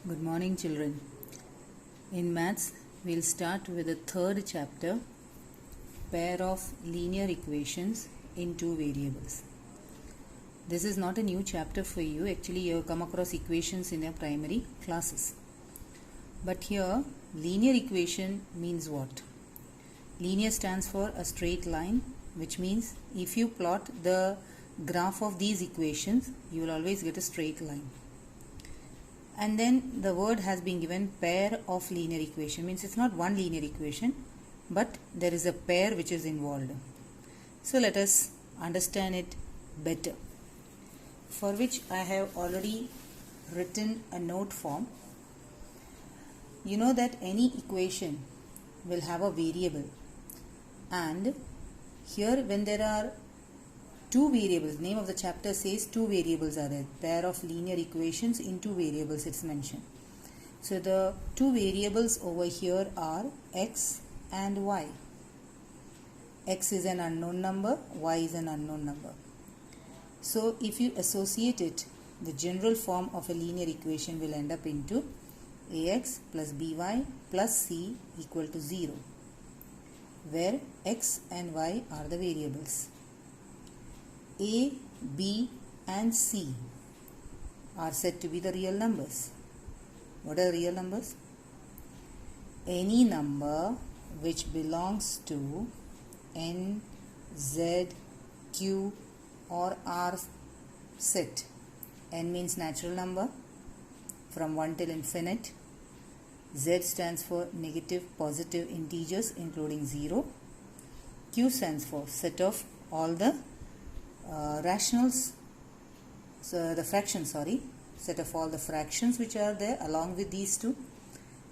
Good morning, children. In maths, we'll start with the third chapter, pair of linear equations in two variables. This is not a new chapter for you. Actually, you have come across equations in your primary classes. But here, linear equation means what? Linear stands for a straight line, which means if you plot the graph of these equations, you will always get a straight line. And then the word has been given pair of linear equation, means it's not one linear equation, but there is a pair which is involved. So let us understand it better, for which I have already written a note form. You know that any equation will have a variable, and here when there are two variables, name of the chapter says two variables are there, pair of linear equations in two variables it's mentioned. So the two variables over here are x and y. X is an unknown number, y is an unknown number. So if you associate it, the general form of a linear equation will end up into ax plus by plus c equal to 0, where x and y are the variables. A, B and C are said to be the real numbers. What are real numbers? Any number which belongs to N, Z, Q or R set. N means natural number from 1 till infinite. Z stands for negative, positive integers including 0. Q stands for set of all the rationals, so the fractions, set of all the fractions which are there along with these two.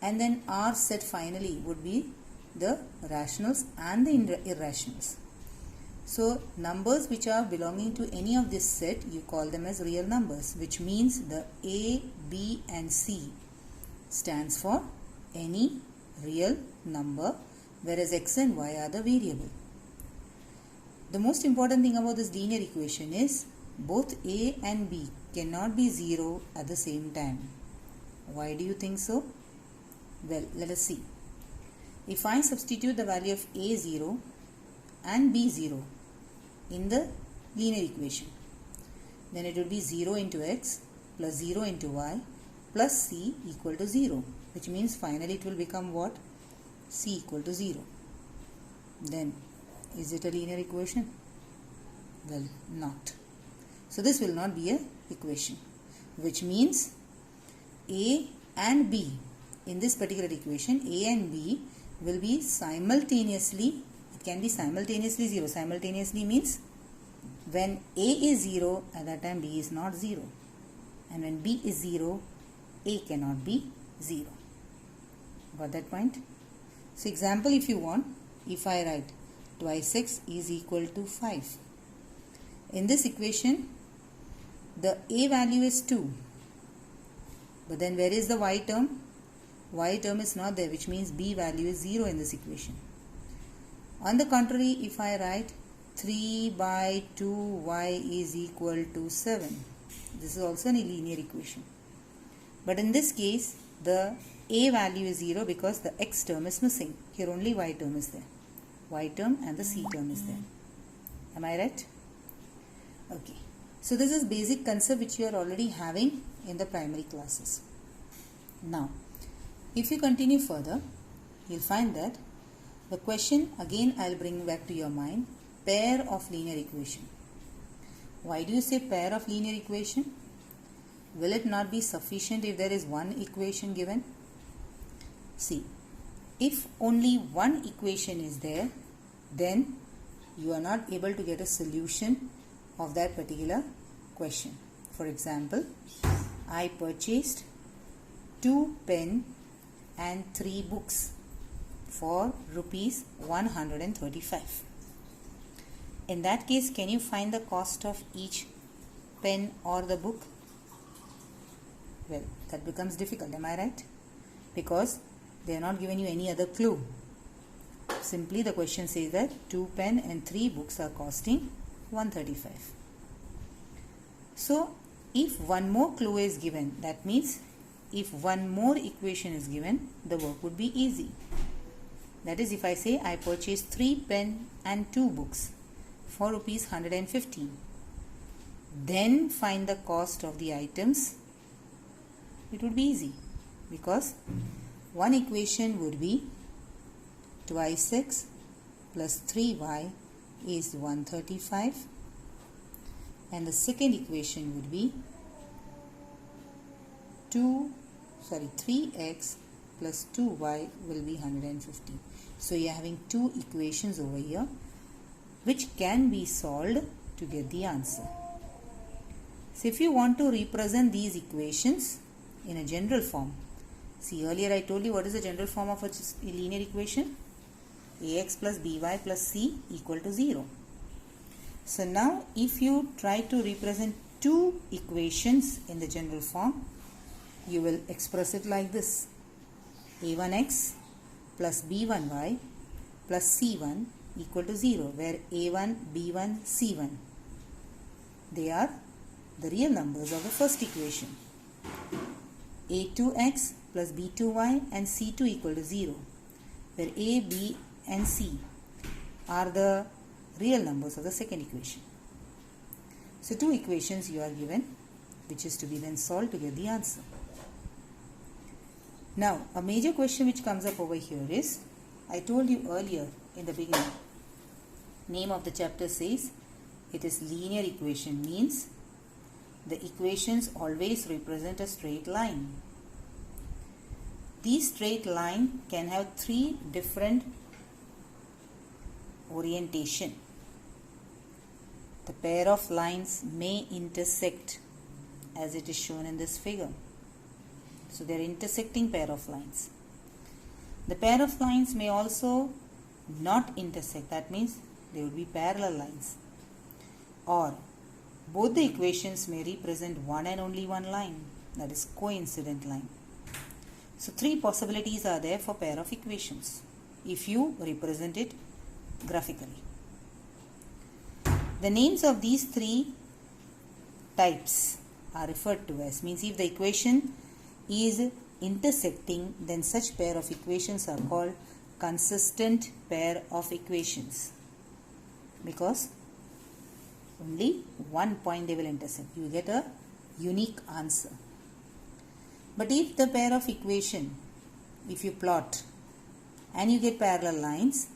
And then R set finally would be the rationals and the irrationals. So numbers which are belonging to any of this set, you call them as real numbers, which means the A, B and C stands for any real number, whereas x and y are the variable. The most important thing about this linear equation is both A and B cannot be 0 at the same time. Why do you think so? Well, let us see. If I substitute the value of A 0 and B 0 in the linear equation, then it will be 0 into x plus 0 into y plus c equal to 0, which means finally it will become what? C equal to 0. Then is it a linear equation? Well, not. So this will not be an equation, which means A and B in this particular equation, A and B will be simultaneously, it can be simultaneously 0. Simultaneously means when A is 0, at that time B is not 0. And when B is 0, A cannot be 0. Got that point? So example, if you want, if I write twice x is equal to 5. In this equation, the A value is 2. But then where is the y term? Y term is not there, which means B value is 0 in this equation. On the contrary, if I write 3 by 2y is equal to 7. This is also a linear equation. But in this case, the A value is 0 because the x term is missing. Here only y term is there. Y term and the C term is there. Am I right? Okay. So this is basic concept which you are already having in the primary classes. Now, if you continue further, you'll find that the question again I'll bring back to your mind, pair of linear equation. Why do you say pair of linear equation? Will it not be sufficient if there is one equation given? See, if only one equation is there, then you are not able to get a solution of that particular question. For example, I purchased 2 pen and 3 books for rupees 135. In that case, can you find the cost of each pen or the book? Well, that becomes difficult, am I right? Because they are not giving you any other clue. Simply the question says that 2 pen and 3 books are costing 135. So if one more clue is given, that means if one more equation is given, the work would be easy. That is, if I say I purchased 3 pen and 2 books for rupees 115, then find the cost of the items, it would be easy, because one equation would be twice x plus 3y is 135, and the second equation would be 3x plus 2y will be 150. So you are having two equations over here which can be solved to get the answer. So if you want to represent these equations in a general form, see, earlier I told you what is the general form of a linear equation? Ax plus by plus c equal to 0. So now if you try to represent two equations in the general form, you will express it like this: a1x plus b1y plus c1 equal to 0, where a1, b1, c1, they are the real numbers of the first equation. a2x plus b2y and c2 equal to 0, where a, b and c are the real numbers of the second equation. So two equations you are given, which is to be then solved to get the answer. Now, a major question which comes up over here is, I told you earlier in the beginning, name of the chapter says it is linear equation, means the equations always represent a straight line. These straight line can have three different orientation. The pair of lines may intersect, as it is shown in this figure. So they are intersecting pair of lines. The pair of lines may also not intersect, that means they would be parallel lines. Or both the equations may represent one and only one line, that is coincident line. So three possibilities are there for pair of equations if you represent it graphically. The names of these three types are referred to as, means if the equation is intersecting, then such pair of equations are called consistent pair of equations, because only one point they will intersect. You get a unique answer. But if the pair of equation, if you plot and you get parallel lines,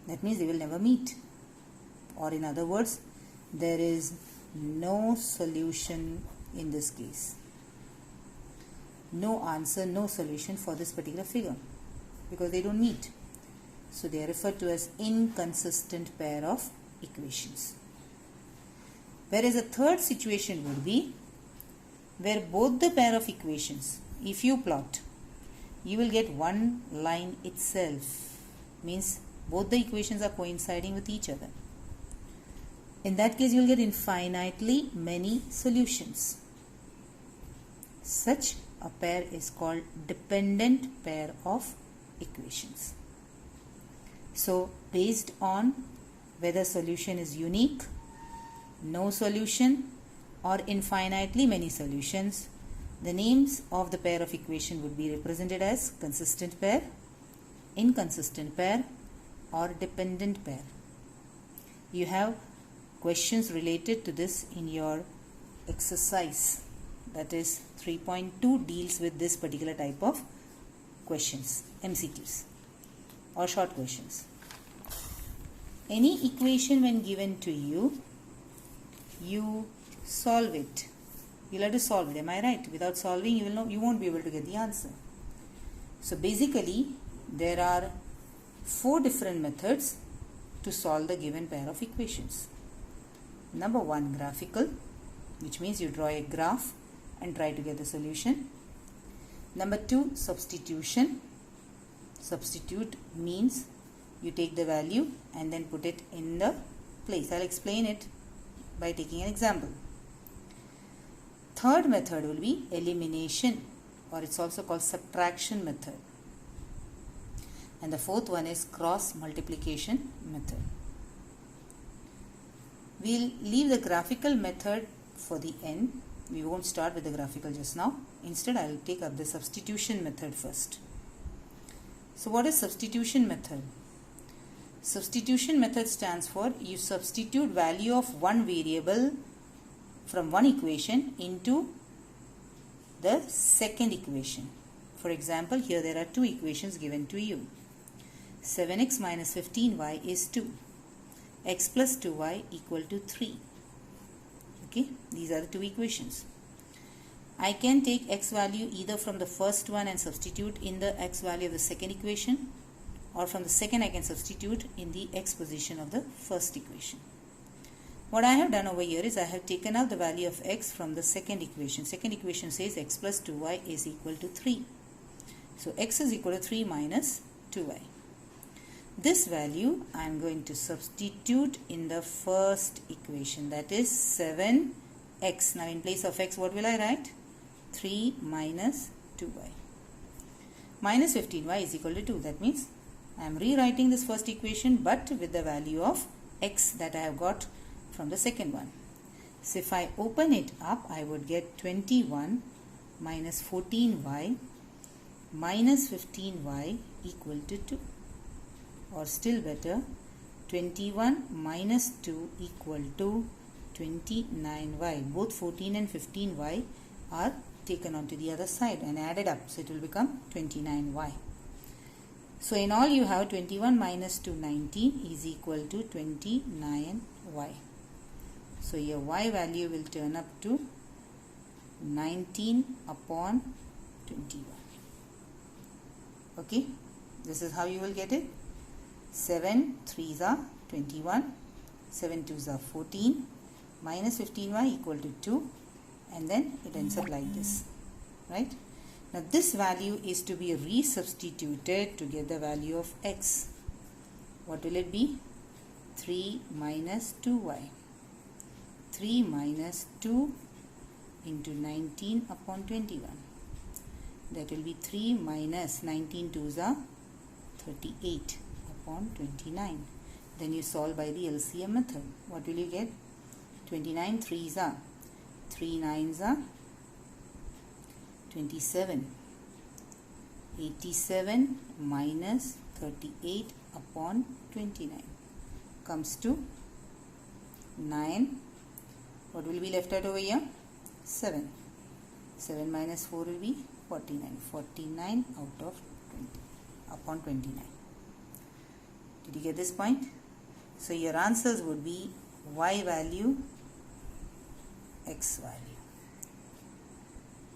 that means they will never meet. Or in other words, there is no solution in this case. No answer, no solution for this particular figure, because they don't meet. So they are referred to as inconsistent pair of equations. Whereas a third situation would be where both the pair of equations, if you plot, you will get one line itself, means both the equations are coinciding with each other. In that case, you will get infinitely many solutions. Such a pair is called dependent pair of equations. So based on whether solution is unique, no solution, or infinitely many solutions, the names of the pair of equation would be represented as consistent pair, inconsistent pair, or dependent pair. You have questions related to this in your exercise, that is 3.2 deals with this particular type of questions, MCQs or short questions. Any equation when given to you, you solve it. You'll have to solve it, am I right? Without solving, you won't be able to get the answer. So basically, there are 4 different methods to solve the given pair of equations. Number 1, graphical, which means you draw a graph and try to get the solution. Number 2, substitution. Substitute means you take the value and then put it in the place. I'll explain it by taking an example. Third method will be elimination, or it's also called subtraction method. And the fourth one is cross multiplication method. We'll leave the graphical method for the end. We won't start with the graphical just now. Instead, I will take up the substitution method first. So what is substitution method? Substitution method stands for you substitute value of one variable from one equation into the second equation. For example, here there are two equations given to you. 7x minus 15y is 2. X plus 2y equal to 3. Okay, these are the two equations. I can take x value either from the first one and substitute in the x value of the second equation, or from the second I can substitute in the x position of the first equation. What I have done over here is I have taken out the value of x from the second equation. Second equation says x plus 2y is equal to 3. So x is equal to 3 minus 2y. This value I am going to substitute in the first equation, that is 7x. Now in place of x what will I write? 3 minus 2y. Minus 15y is equal to 2. That means I am rewriting this first equation but with the value of x that I have got from the second one. So if I open it up, I would get 21 minus 14y minus 15y equal to 2. Or still better, 21 minus 2 equal to 29y. Both 14 and 15y are taken onto the other side and added up. So it will become 29y. So in all you have 21 minus 2, 19 is equal to 29y. So your y value will turn up to 19 upon 21. Okay, this is how you will get it. 7 3s are 21, 7 2s are 14, minus 15y equal to 2, and then it ends up like this, right? Now this value is to be resubstituted to get the value of x. What will it be? 3 minus 2y. 3 minus 2 into 19 upon 21. That will be 3 minus 19 2s are 38 upon 29. Then you solve by the LCM method. What will you get? 29 3s are 3 9s are 27. 87 minus 38 upon 29 comes to 9. What will be left out over here? 7. 7 minus 4 will be 49. 49 out of 20 upon 29. Did you get this point? So your answers would be y value, x value.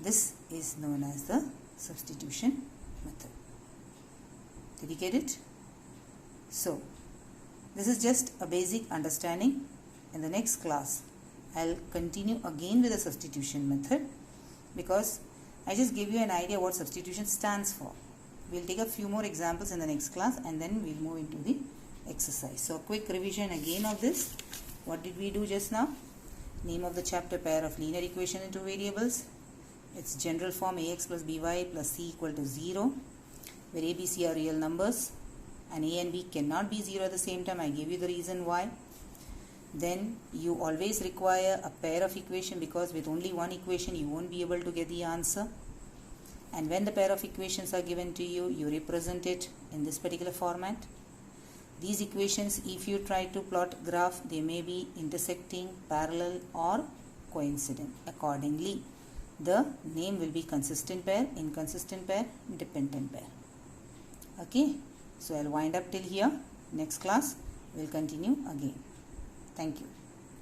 This is known as the substitution method. Did you get it? So this is just a basic understanding. In the next class I'll continue again with the substitution method, because I just gave you an idea what substitution stands for. We'll take a few more examples in the next class and then we'll move into the exercise. So a quick revision again of this. What did we do just now? Name of the chapter, pair of linear equation in two variables. Its general form ax plus by plus c equal to 0, where a, b, c are real numbers and a and b cannot be 0 at the same time. I gave you the reason why. Then you always require a pair of equation, because with only one equation you won't be able to get the answer. And when the pair of equations are given to you, you represent it in this particular format. These equations, if you try to plot graph, they may be intersecting, parallel or coincident. Accordingly, the name will be consistent pair, inconsistent pair, dependent pair. Okay, so I'll wind up till here. Next class we'll continue again. Thank you.